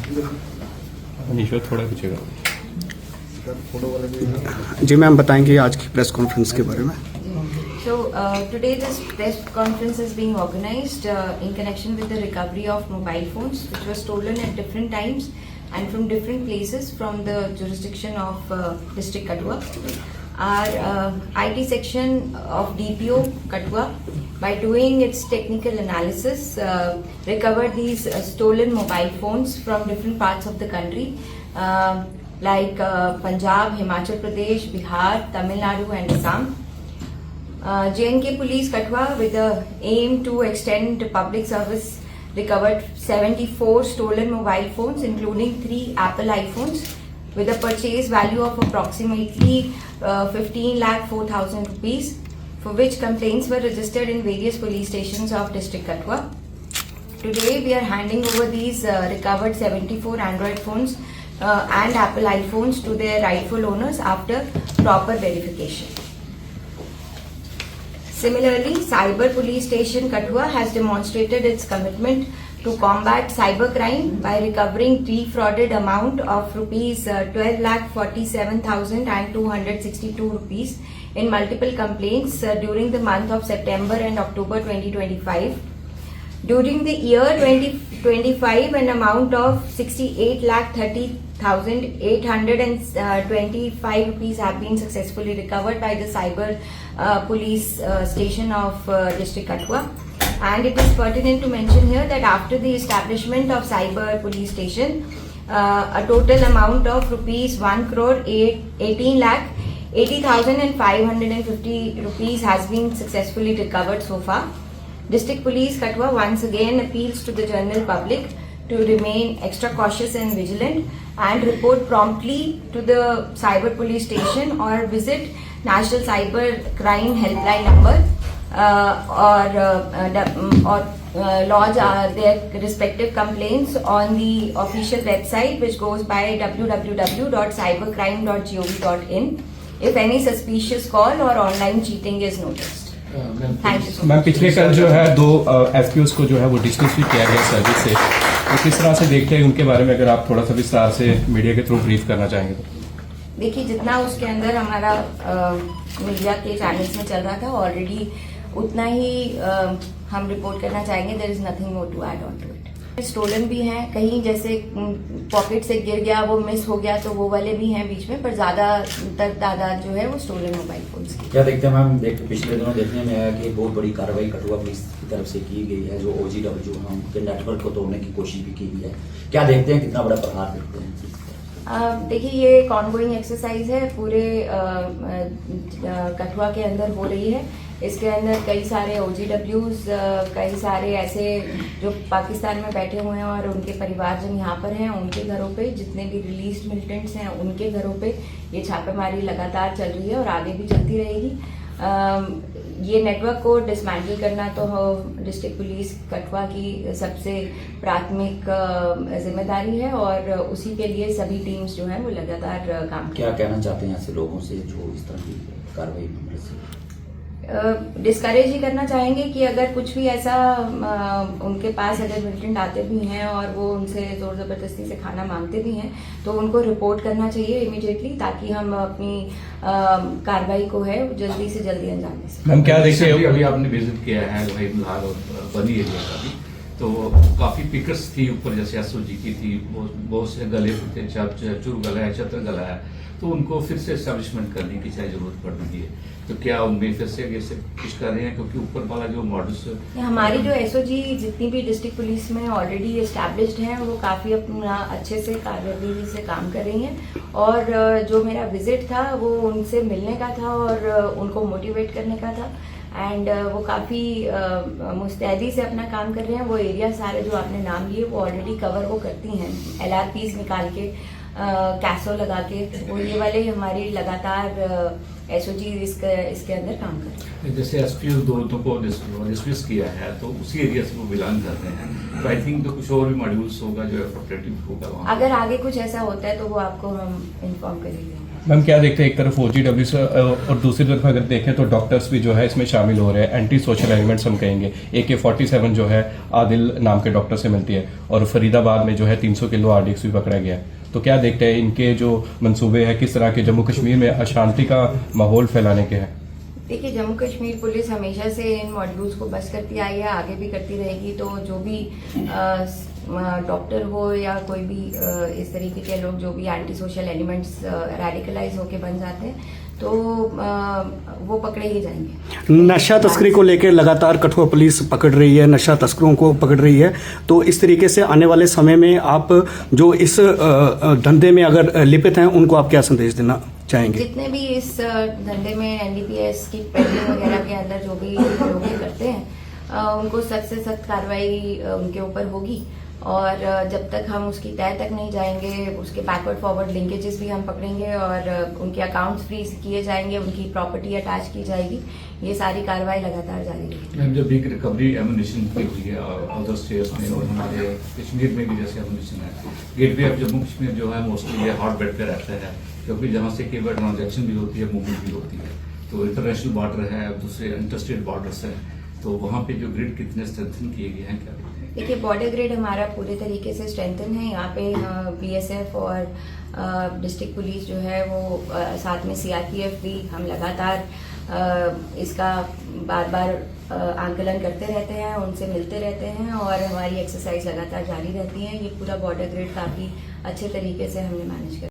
ईश्वर थोड़ा पीछे जी मैम, बताएंगे आज की प्रेस कॉन्फ्रेंस के बारे में। So today this press conference is being organized in connection with the recovery of mobile phones which were stolen at different times and from different places from the jurisdiction of district Kathua. Our IT section of DPO Kathua, by doing its technical analysis, recovered these stolen mobile phones from different parts of the country like Punjab, Himachal Pradesh, Bihar, Tamil Nadu and Assam. J&K Police Kathua, with the aim to extend public service, recovered 74 stolen mobile phones including 3 Apple iPhones with a purchase value of approximately 15,04,000 rupees, for which complaints were registered in various police stations of district Kathua. Today we are handing over these recovered 74 Android phones and Apple iPhones to their rightful owners after proper verification. Similarly, Cyber Police Station Kathua has demonstrated its commitment to combat cybercrime by recovering defrauded amount of rupees 12,47,262 rupees in multiple complaints during the month of September and October 2025. During the year 2025, an amount of 68,30,825 rupees have been successfully recovered by the Cyber Police Station of District Kathua. And it is pertinent to mention here that after the establishment of Cyber Police Station, a total amount of rupees 1,18,80,550 rupees has been successfully recovered so far. District Police Kathua once again appeals to the general public to remain extra cautious and vigilant and report promptly to the Cyber Police Station or visit National Cyber Crime Helpline number or lodge their respective complaints on the official website, which goes by www.cybercrime.gov.in if any suspicious call or online cheating is noticed. Thank you so much. Ma'am, पिछले कल जो है 2 एफपीओस को जो है वो dismiss भी किया गया सर्विस से, तो किस तरह से देखते हैं उनके बारे में, अगर आप थोड़ा सा विस्तार से मीडिया के थ्रू ब्रीफ करना चाहेंगे तो। देखिए, जितना उसके अंदर हमारा मीडिया के चैनल्स में चल रहा था ऑलरेडी उतना ही हम रिपोर्ट करना चाहेंगे. There is nothing more to add on to it. Stolen भी हैं, कहीं जैसे पॉकेट से गिर गया, वो मिस हो गया, तो वो वाले भी हैं बीच में, पर ज्यादातर तादाद जो है वो स्टोलन मोबाइल फोन्स की. क्या देखते हैं मैम, पिछले दिनों देखने में आया कि बहुत बड़ी कार्रवाई कठुआ पुलिस की तरफ से की गई है, जो OGW उनके नेटवर्क को तोड़ने की कोशिश भी की गई है. क्या देखते हैं, कितना बड़ा प्रहार देखते हैं? देखिए, ये एक ऑनगोइंग एक्सरसाइज है, पूरे कठुआ के अंदर हो रही है. इसके अंदर कई सारे OGWs, कई सारे ऐसे जो पाकिस्तान में बैठे हुए हैं और उनके परिवारजन यहाँ पर हैं, उनके घरों पे, जितने भी रिलीज्ड मिलिटेंट्स हैं उनके घरों पे ये छापेमारी लगातार चल रही है और आगे भी चलती रहेगी. ये नेटवर्क को डिसमेंटल करना तो डिस्ट्रिक्ट पुलिस कठुआ की सबसे प्राथमिक जिम्मेदारी है और उसी के लिए सभी टीम्स जो हैं वो लगातार काम. क्या कहना चाहते हैं ऐसे लोगों से जो इस तरह की कार्रवाई डिस्करेज ही करना चाहेंगे कि अगर कुछ भी ऐसा उनके पास अगर मिलिटेंट आते भी हैं और वो उनसे जोर जबरदस्ती से खाना मांगते भी हैं तो उनको रिपोर्ट करना चाहिए इमीडिएटली, ताकि हम अपनी कार्रवाई को है जल्दी से जल्दी अंजाम दे सकें. मैम, क्या देखते हैं, अभी आपने विजिट किया है लाल और बनी एरिया का भी, तो काफी पिकर्स थी ऊपर, जैसे SOG की थी, बहुत से गले थे, चुर गला है, चतर गला है, तो उनको फिर से एस्टेब्लिशमेंट करने की चाहे जरूरत पड़ रही है. तो क्या उनमें फिर से कुछ कर रहे हैं, क्योंकि ऊपर वाला जो मॉडल्स हमारी जो SOG जितनी भी डिस्ट्रिक्ट पुलिस में ऑलरेडी एस्टैब्लिश्ड हैं वो काफी अपना अच्छे से कारकर्दगी से काम कर रही हैं. और जो मेरा विजिट था वो उनसे मिलने का था और उनको मोटिवेट करने का था, एंड वो काफ़ी मुस्तैदी से अपना काम कर रहे हैं. वो एरिया सारे जो आपने नाम लिए वो ऑलरेडी कवर वो करती हैं, LRPs निकाल के कैसो लगा के, वो ये वाले हमारी लगातार एसओजी इसके अंदर काम कर रहे हैं। जैसे एसपीओ दोनों को डिसमिस किया है तो उसी एरिया से वो बिलोंग करते हैं, तो आई थिंक तो कुछ और भी मॉड्यूल्स होगा जो एफेक्टिव होगा वहाँ। अगर आगे कुछ ऐसा होता है तो वो आपको हम इन्फॉर्म करेंगे। मैम क्या देखते हैं, एक तरफ OGW से और दूसरी तरफ अगर देखें तो डॉक्टर्स भी जो है इसमें शामिल हो रहे हैं। एंटी सोशल एलिमेंट्स हम कहेंगे, AK-47 जो है आदिल नाम के डॉक्टर से मिलती है, और फरीदाबाद में जो है 300 किलो RDX भी पकड़ा गया है। तो क्या देखते हैं इनके जो मंसूबे हैं किस तरह के जम्मू कश्मीर में अशांति का माहौल फैलाने के हैं? देखिए, जम्मू कश्मीर पुलिस हमेशा से इन मॉड्यूल्स को बस करती आई है, आगे भी करती रहेगी। तो जो भी डॉक्टर हो या कोई भी इस तरीके के लोग जो भी एंटी सोशल एलिमेंट्स रेडिकलाइज होके बन जाते हैं तो वो पकड़े ही जाएंगे। नशा तस्करी को लेकर लगातार कठुआ पुलिस पकड़ रही है, नशा तस्करों को पकड़ रही है, तो इस तरीके से आने वाले समय में आप जो इस धंधे में अगर लिपित हैं उनको आप क्या संदेश देना चाहेंगे? जितने भी इस धंधे में NDPS की पेडलिंग वगैरह के अंदर जो भी लोग ये करते हैं उनको सख्त से सख्त कार्रवाई उनके ऊपर होगी। और जब तक हम उसकी तह तक नहीं जाएंगे, उसके बैकवर्ड फॉरवर्ड लिंकेजेस भी हम पकड़ेंगे और उनके अकाउंट्स फ्रीज किए जाएंगे, उनकी प्रॉपर्टी अटैच की जाएगी। ये सारी कार्रवाई लगातार जारी रहेगी। मैम, जब बिग रिकवरी एमुनिशन की हुई है अदर स्टेट्स में और हमारे कश्मीर में भी जैसे एमुनिशन है, गेटवे ऑफ जम्मू कश्मीर जो है मोस्टली ये हॉट बेड पे रहता है, क्योंकि जहाँ से केवल ट्रांजेक्शन भी होती है, मूवमेंट भी होती है। तो इंटरनेशनल बॉर्डर है, दूसरे इंटरस्टेट बॉर्डर्स हैं, तो वहाँ पे जो ग्रिड कितने स्ट्रेंथन किए गए हैं क्या? देखिए, बॉर्डर ग्रिड हमारा पूरे तरीके से स्ट्रेंथन है। यहाँ पे BSF और डिस्ट्रिक्ट पुलिस जो है वो साथ में CRPF भी, हम लगातार इसका बार बार आंकलन करते रहते हैं, उनसे मिलते रहते हैं और हमारी एक्सरसाइज लगातार जारी रहती है। ये पूरा बॉर्डर ग्रिड काफ़ी अच्छे तरीके से हमने मैनेज कर